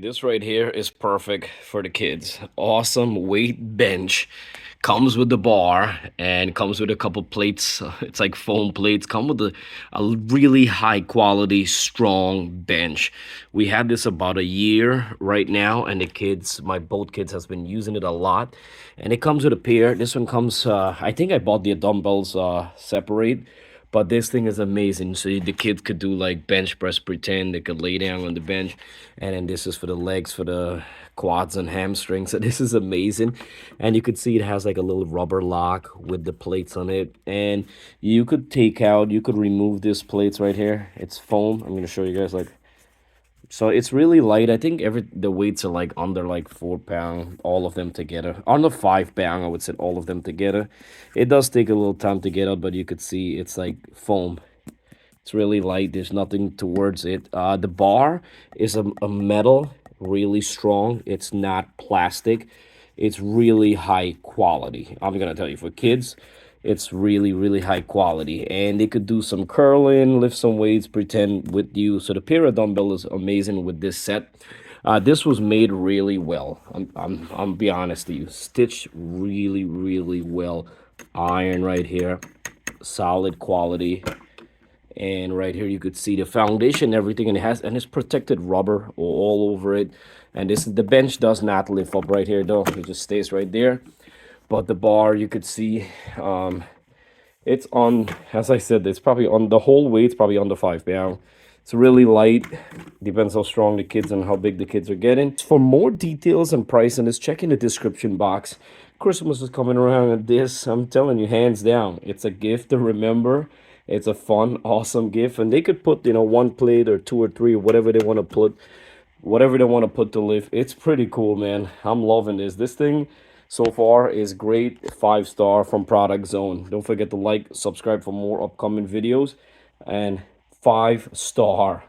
This right here is perfect for the kids. Awesome weight bench. Comes with the bar and comes with a couple plates. It's like foam plates. Come with a really high quality, strong bench. We had this about a year right now, and the kids, my both kids, has been using it a lot. And it comes with a pair. This one comes. I think I bought the dumbbells separate. But this thing is amazing. So the kids could do like bench press pretend. They could lay down on the bench. And then this is for the legs, for the quads and hamstrings. So this is amazing. And you could see it has like a little rubber lock with the plates on it. And you could remove these plates right here. It's foam. I'm going to show you guys like so it's really light. I think the weights are like under like 4 pound, all of them together. Under 5 pound, I would say all of them together. It does take a little time to get out, but you could see it's like foam. It's really light. There's nothing towards it. The bar is a metal, really strong. It's not plastic. It's really high quality. I'm gonna tell you, for kids, it's really, really high quality. And they could do some curling, lift some weights, pretend with you. So the pair of dumbbell is amazing with this set. This was made really well. I'm be honest with you. Stitched really, really well. Iron right here, solid quality. And right here you could see the foundation, everything, and it's protected rubber all over it. And the bench does not lift up right here though. It just stays right there. But the bar, you could see, it's on, as I said, it's probably on the whole weight's probably under 5 pound. It's really light. Depends how strong the kids and how big the kids are getting. For more details and price on this, check in the description box. Christmas is coming around, and this, I'm telling you, hands down, it's a gift to remember. It's a fun, awesome gift, and they could put, one plate or two or three or whatever they want to put, to lift. It's pretty cool, man. I'm loving this. This thing so far is great. 5 star from Product Zone. Don't forget to like, subscribe for more upcoming videos, and 5 star.